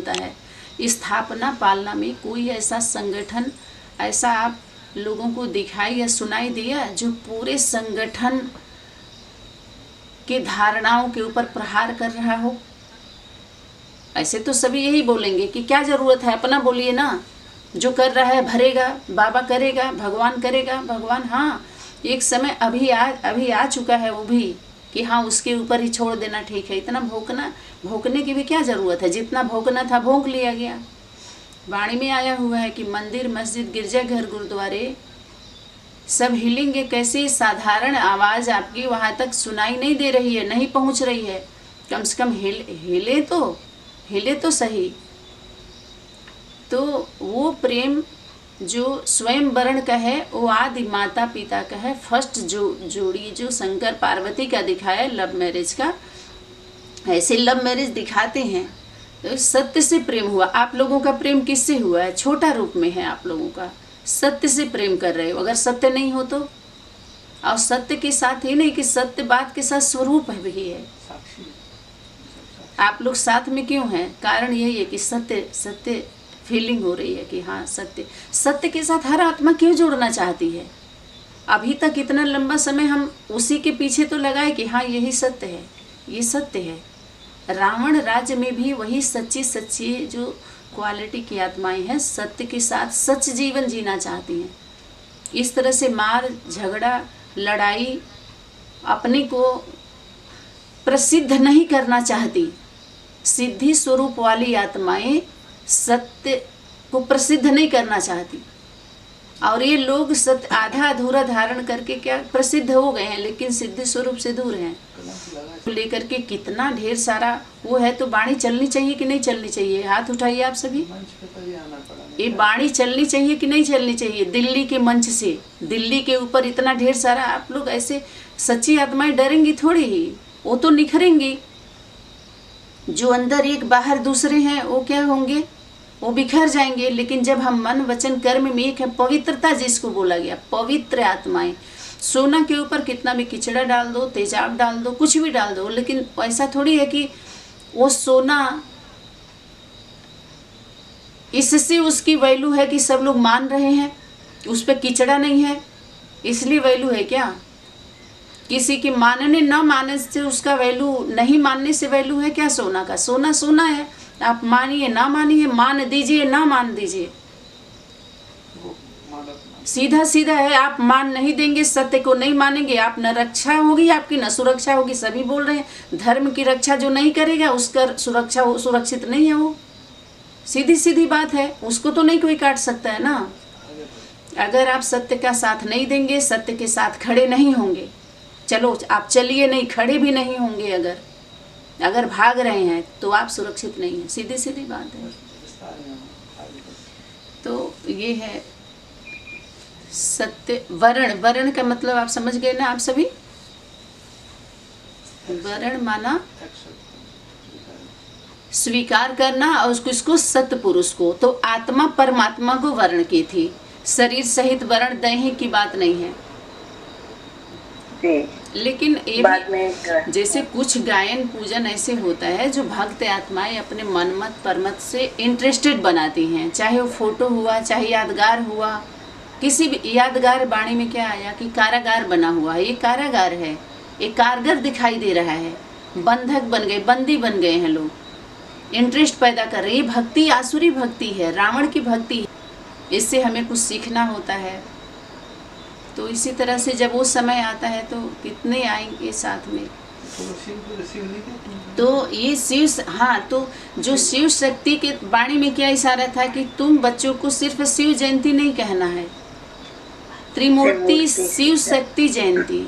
होता है। स्थापना पालना में कोई ऐसा संगठन, ऐसा आप लोगों को दिखाई या सुनाई दिया जो पूरे संगठन के धारणाओं के ऊपर प्रहार कर रहा हो? ऐसे तो सभी यही बोलेंगे कि क्या ज़रूरत है, अपना बोलिए ना, जो कर रहा है भरेगा, बाबा करेगा, भगवान करेगा। भगवान हाँ, एक समय अभी आ चुका है वो भी कि हाँ उसके ऊपर ही छोड़ देना ठीक है। इतना भोंकने की भी क्या ज़रूरत है, जितना भोंकना था भोंक लिया गया। वाणी में आया हुआ है कि मंदिर, मस्जिद, गिरजाघर, गुरुद्वारे सब हिलेंगे कैसे? साधारण आवाज़ आपकी वहाँ तक सुनाई नहीं दे रही है, नहीं पहुँच रही है। कम से कम हिले तो सही। तो वो प्रेम जो स्वयं वर्ण का है, वो आदि माता पिता का है। फर्स्ट जोड़ी जो शंकर पार्वती का दिखाया लव मैरिज का, ऐसे लव मैरिज दिखाते हैं। तो सत्य से प्रेम हुआ। आप लोगों का प्रेम किससे हुआ है? छोटा रूप में है आप लोगों का। सत्य से प्रेम कर रहे हो। अगर सत्य नहीं हो तो, और सत्य के साथ ही नहीं कि सत्य बात के साथ स्वरूप भी है। आप लोग साथ में क्यों हैं? कारण यही है कि सत्य फीलिंग हो रही है कि हाँ सत्य के साथ हर आत्मा क्यों जुड़ना चाहती है? अभी तक इतना लंबा समय हम उसी के पीछे तो लगाए कि हाँ यही सत्य है, ये सत्य है। रावण राज्य में भी वही सच्ची जो क्वालिटी की आत्माएं हैं, सत्य के साथ सच जीवन जीना चाहती हैं। इस तरह से मार झगड़ा लड़ाई अपने को प्रसिद्ध नहीं करना चाहती। सिद्धि स्वरूप वाली आत्माएं सत्य को प्रसिद्ध नहीं करना चाहती। और ये लोग सत्य आधा अधूरा धारण करके क्या प्रसिद्ध हो गए हैं, लेकिन सिद्धि स्वरूप से दूर हैं। लेकर के कितना ढेर सारा वो है। तो वाणी चलनी चाहिए कि नहीं चलनी चाहिए? हाथ उठाइए आप सभी। ये वाणी चलनी चाहिए कि नहीं चलनी चाहिए? दिल्ली के मंच से, दिल्ली के ऊपर इतना ढेर सारा आप लोग ऐसे सच्ची आत्माएं डरेंगी थोड़ी ही, वो तो निखरेंगी। जो अंदर एक बाहर दूसरे हैं वो क्या होंगे? वो बिखर जाएंगे। लेकिन जब हम मन वचन कर्म में एक है, पवित्रता जिसको बोला गया, पवित्र आत्माएं। सोना के ऊपर कितना भी किचड़ा डाल दो, तेजाब डाल दो, कुछ भी डाल दो, लेकिन ऐसा थोड़ी है कि वो सोना इससे उसकी वैल्यू है कि सब लोग मान रहे हैं, उस पर कीचड़ा नहीं है इसलिए वैल्यू है क्या? किसी के मानने न मानने से उसका वैल्यू, नहीं मानने से वैल्यू है क्या सोना का? सोना सोना है। आप मानिए ना मानिए, मान दीजिए ना मान दीजिए, सीधा सीधा है। आप मान नहीं देंगे, सत्य को नहीं मानेंगे, आप न रक्षा होगी आपकी न सुरक्षा होगी। सभी बोल रहे हैं धर्म की रक्षा जो नहीं करेगा उसका सुरक्षित नहीं है। वो सीधी सीधी बात है, उसको तो नहीं कोई काट सकता है ना। अगर आप सत्य का साथ नहीं देंगे, सत्य के साथ खड़े नहीं होंगे, चलो आप चलिए नहीं, खड़े भी नहीं होंगे, अगर भाग रहे हैं तो आप सुरक्षित नहीं हैं। सीधी सीधी बात है। तो ये है सत्य। वर्ण का मतलब आप समझ गए ना आप सभी? वर्ण माना स्वीकार करना, और इसको सत्य पुरुष को। तो आत्मा परमात्मा को वर्ण की थी, शरीर सहित वर्ण दही की बात नहीं है। लेकिन ये जैसे कुछ गायन पूजन ऐसे होता है जो भक्त आत्माएं अपने मनमत परमत से इंटरेस्टेड बनाती हैं, चाहे वो फोटो हुआ, चाहे यादगार हुआ। किसी भी यादगार वाणी में क्या आया कि कारागार बना हुआ है, ये कारागार है, ये कारगर दिखाई दे रहा है। बंधक बन गए, बंदी बन गए हैं लोग, इंटरेस्ट पैदा कर रहे। ये भक्ति आसुरी भक्ति है, रावण की भक्ति है। इससे हमें कुछ सीखना होता है। तो इसी तरह से जब वो समय आता है तो कितने आएंगे साथ में। तो ये शिव, हाँ, तो जो शिव शक्ति के वाणी में क्या इशारा था कि तुम बच्चों को सिर्फ शिव जयंती नहीं कहना है, त्रिमूर्ति शिव शक्ति जयंती।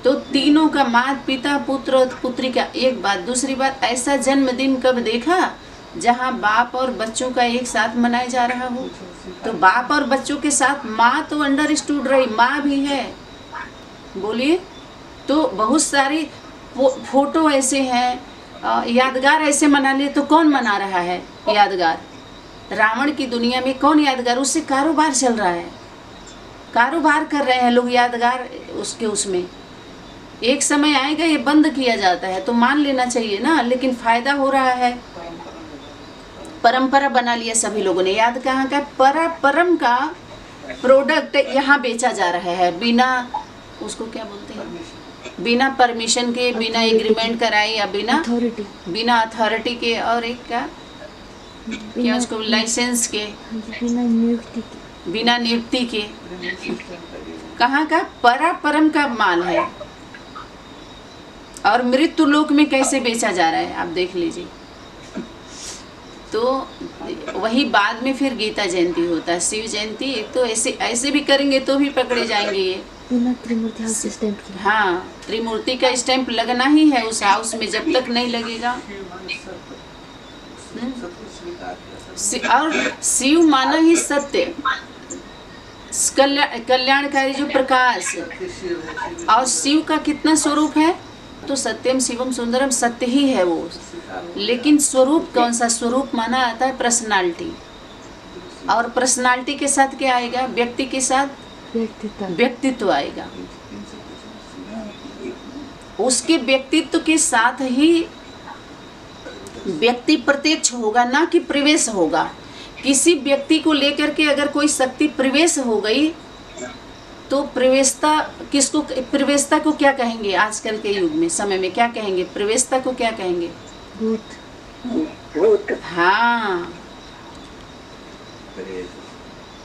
तो तीनों का, माता पिता पुत्र और पुत्री का एक बात। दूसरी बात, ऐसा जन्मदिन कब देखा जहाँ बाप और बच्चों का एक साथ मनाया जा रहा हो? तो बाप और बच्चों के साथ माँ तो अंडरस्टूड रही, माँ भी है, बोलिए। तो बहुत सारी फोटो ऐसे हैं, यादगार ऐसे मना लिए। तो कौन मना रहा है यादगार? रावण की दुनिया में कौन यादगार? उससे कारोबार चल रहा है, कारोबार कर रहे हैं लोग यादगार उसके। उसमें एक समय आएगा ये बंद किया जाता है तो मान लेना चाहिए ना, लेकिन फायदा हो रहा है। परंपरा बना लिया सभी लोगों ने। याद कहाँ का, परम का प्रोडक्ट यहाँ बेचा जा रहा है बिना, उसको क्या बोलते हैं, बिना परमिशन के, बिना एग्रीमेंट कराए या बिना अथॉरिटी के, और एक क्या उसको लाइसेंस के, बिना नियुक्ति के। कहाँ का, परम का माल है, और मृत्यु लोक में कैसे बेचा जा रहा है आप देख लीजिए। तो वही बाद में फिर गीता जयंती होता है, शिव जयंती। तो ऐसे भी करेंगे तो भी पकड़े जाएंगे ये। हाँ, त्रिमूर्ति का स्टैंप लगना ही है उस हाउस में, जब तक नहीं लगेगा। और शिव माना ही सत्य, कल्याणकारी जो प्रकाश। और शिव का कितना स्वरूप है, तो सत्यम शिवम सुंदरम, सत्य ही है वो। लेकिन स्वरूप कौन सा, स्वरूप माना आता है पर्सनालिटी। और पर्सनालिटी के साथ क्या आएगा, व्यक्ति के साथ व्यक्तित्व आएगा। उसके व्यक्तित्व के साथ ही व्यक्ति प्रत्यक्ष होगा, ना कि प्रवेश होगा। किसी व्यक्ति को लेकर के अगर कोई शक्ति प्रवेश हो गई तो प्रवेशता को क्या कहेंगे आजकल के युग में, समय में क्या कहेंगे, प्रवेशता को क्या कहेंगे, भूत। हाँ,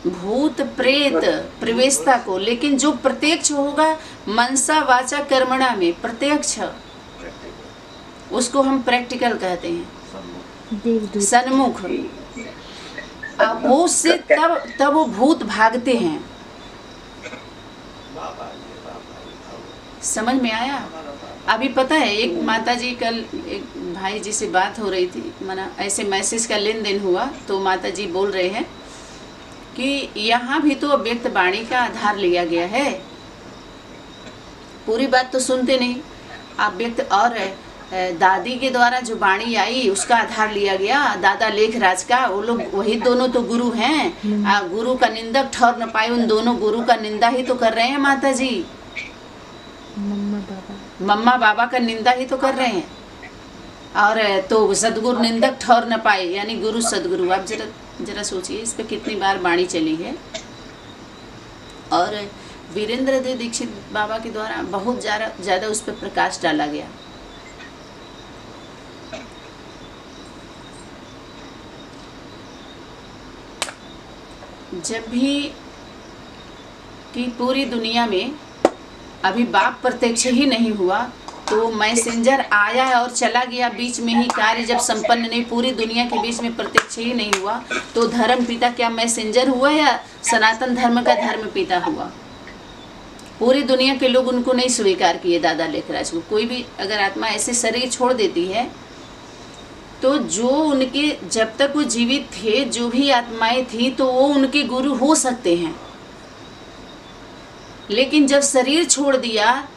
भूत प्रेत प्रवेशता को। लेकिन जो प्रत्यक्ष होगा मनसा वाचा कर्मणा में प्रत्यक्ष, उसको हम प्रैक्टिकल कहते हैं, सन्मुख। अब वो से तब वो भूत भागते हैं। समझ में आया। अभी पता है, एक माता जी, कल एक भाई जी से बात हो रही थी, माना ऐसे मैसेज का लेन देन हुआ, तो माता जी बोल रहे हैं कि यहाँ भी तो अव्यक्त वाणी का आधार लिया गया है। पूरी बात तो सुनते नहीं आप व्यक्त। और दादी के द्वारा जो वाणी आई उसका आधार लिया गया, दादा लेखराज का। वो लोग वही दोनों तो गुरु हैं। गुरु का निंदक ठहर न पाए, उन दोनों गुरु का निंदा ही तो कर रहे हैं माता जी। मम्मा बाबा का निंदा ही तो कर रहे हैं। और तो सदगुरु निंदक ठहर न पाए, यानी गुरु सदगुरु। आप जरा सोचिए इस पे कितनी बार वाणी चली है। और वीरेंद्र देव दीक्षित बाबा के द्वारा बहुत ज़्यादा उस पर प्रकाश डाला गया। जब भी कि पूरी दुनिया में अभी बाप प्रत्यक्ष ही नहीं हुआ, तो मैसेंजर आया और चला गया, बीच में ही कार्य जब संपन्न नहीं, पूरी दुनिया के बीच में प्रत्यक्ष ही नहीं हुआ, तो धर्म पिता क्या मैसेंजर हुआ या सनातन धर्म का धर्म पिता हुआ? पूरी दुनिया के लोग उनको नहीं स्वीकार किए, दादा लेखराज को। कोई भी अगर आत्मा ऐसे शरीर छोड़ देती है तो जो उनके, जब तक वो जीवित थे, जो भी आत्माएं थी, तो वो उनके गुरु हो सकते हैं। लेकिन जब शरीर छोड़ दिया,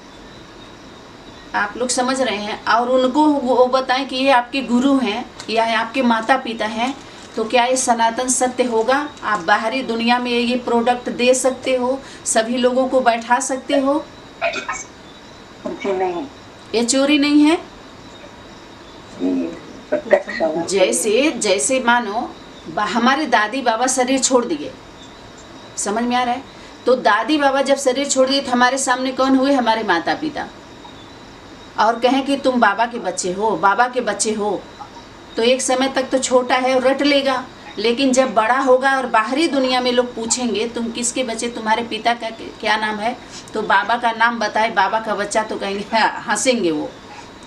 आप लोग समझ रहे हैं, और उनको वो बताएं कि ये आपके गुरु हैं या आपके माता पिता हैं, तो क्या ये सनातन सत्य होगा? आप बाहरी दुनिया में ये प्रोडक्ट दे सकते हो, सभी लोगों को बैठा सकते हो? नहीं, ये चोरी नहीं है। जैसे मानो हमारे दादी बाबा शरीर छोड़ दिए, समझ में आ रहा है? तो दादी बाबा जब शरीर छोड़ दिए तो हमारे सामने कौन हुए? हमारे माता पिता। और कहें कि तुम बाबा के बच्चे हो, बाबा के बच्चे हो, तो एक समय तक तो छोटा है और रट लेगा। लेकिन जब बड़ा होगा और बाहरी दुनिया में लोग पूछेंगे तुम किसके बच्चे, तुम्हारे पिता का क्या नाम है, तो बाबा का नाम बताए, बाबा का बच्चा, तो कहेंगे, हंसेंगे वो,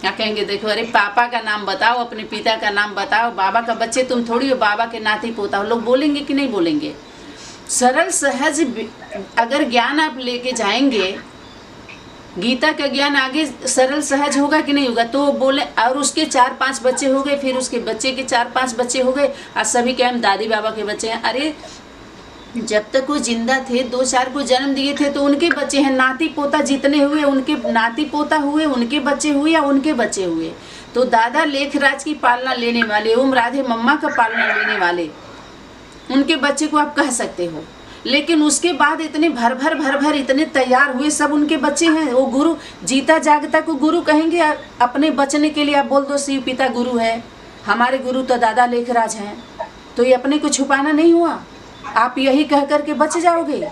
क्या कहेंगे, देखो अरे पापा का नाम बताओ, अपने पिता का नाम बताओ, बाबा का बच्चे तुम थोड़ी हो, बाबा के नाती पोता हो। लोग बोलेंगे कि नहीं बोलेंगे? सरल सहज अगर ज्ञान आप लेके जाएंगे, गीता का ज्ञान आगे सरल सहज होगा कि नहीं होगा? तो बोले, और उसके 4-5 बच्चे हो गए, फिर उसके बच्चे के 4-5 बच्चे हो गए, और सभी के हम दादी बाबा के बच्चे हैं। अरे जब तक वो जिंदा थे, 2-4 को जन्म दिए थे, तो उनके बच्चे हैं। नाती पोता जितने हुए, उनके नाती पोता हुए, उनके बच्चे हुए या उनके बच्चे हुए। तो दादा लेखराज की पालना लेने वाले, ओम राधे मम्मा का पालना लेने वाले, उनके बच्चे को आप कह सकते हो। लेकिन उसके बाद इतने भर इतने तैयार हुए, सब उनके बच्चे हैं। वो गुरु जीता जागता को गुरु कहेंगे अपने बचने के लिए। आप बोल दो शिव पिता गुरु है, हमारे गुरु तो दादा लेखराज हैं। तो ये अपने को छुपाना नहीं हुआ। आप यही कह कर के बच जाओगे